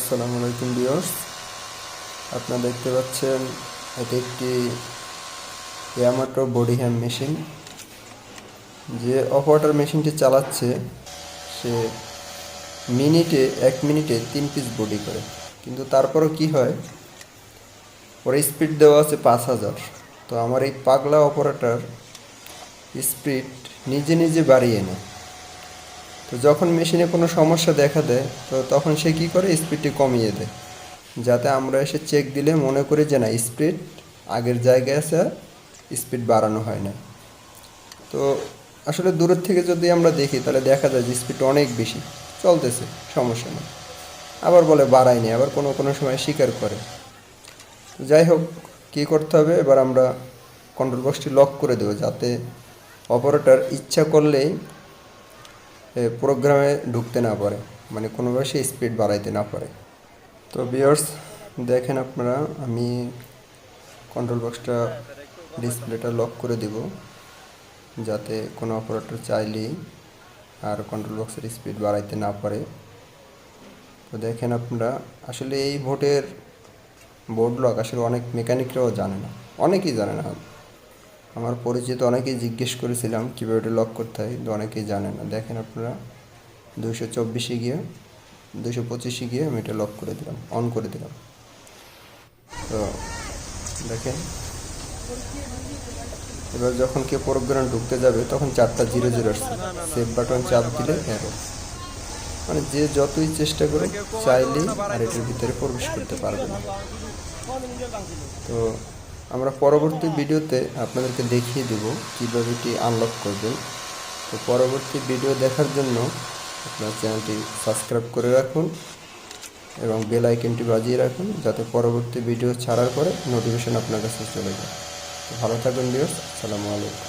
আসসালামু আলাইকুম ভিউয়ার্স, আপনারা দেখতে পাচ্ছেন এটি একটি ইয়ামাটো বডি হ্যাম মেশিন। যে অপারেটর মেশিনটি চালাচ্ছে সে এক মিনিটে 3 পিস বডি করে, কিন্তু তারপরও কি হয়, ওর স্পিড দেওয়া আছে 5000। তো আমার এই পাগলা অপারেটর স্পিড নিজে নিজে বাড়িয়ে নেয়। তো যখন মেশিনে কোনো সমস্যা দেখা দেয় তো তখন সে কী করে, স্পিডটি কমিয়ে দেয়, যাতে আমরা এসে চেক দিলে মনে করি যে না, স্পিড আগের জায়গায় আছে, স্পিড বাড়ানো হয় না। তো আসলে দূরের থেকে যদি আমরা দেখি তাহলে দেখা যায় যে স্পিড অনেক বেশি চলতেছে, সমস্যা নেই। আবার বলে বাড়ায়নি, আবার কোনো কোনো সময় স্বীকার করে। যাই হোক, কী করতে হবে, এবার আমরা কন্ট্রোল বক্সটি লক করে দেবো, যাতে অপারেটর ইচ্ছা করলেই প্রোগ্রামে ঢুকতে না পারে, মানে কোনোভাবে সে স্পিড বাড়াইতে না পারে। তো ভিউয়ার্স দেখেন আপনারা, আমি কন্ট্রোল বক্সটা ডিসপ্লেটা লক করে দেব, যাতে কোনো অপারেটর চাইলেই আর কন্ট্রোল বক্সের স্পিড বাড়াইতে না পারে। তো দেখেন আপনারা, আসলে এই বোর্ড লক আসলে অনেক মেকানিকরাও জানে না, অনেকেই জানে না। আমার পরিচিত অনেকেই জিজ্ঞেস করেছিলাম কীভাবে এটা লক করতে হয়, কিন্তু অনেকেই জানে না। দেখেন আপনারা, 224 গিয়ে 225 গিয়ে আমি এটা লক করে দিলাম, অন করে দিলাম। তো দেখেন, এবার যখন কেউ প্রোগ্রাম ঢুকতে যাবে তখন 4টা 00 আসছে, সেভ বাটন চাপ দিলে এরো, মানে যে যতই চেষ্টা করে চাইলেই আর এটার ভিতরে প্রবেশ করতে পারবে না। তো আমরা পরবর্তী ভিডিওতে আপনাদেরকে দেখিয়ে দেব কীভাবে এটি আনলক করবেন। তো পরবর্তী ভিডিও দেখার জন্য আপনার চ্যানেলটি সাবস্ক্রাইব করে রাখুন এবং বেল আইকনটি বাজিয়ে রাখুন, যাতে পরবর্তী ভিডিও ছাড়ার পরে নোটিফিকেশন আপনার কাছে চলে যায়। তো ভালো থাকবেন ভিউয়ার্স, আসসালামু আলাইকুম।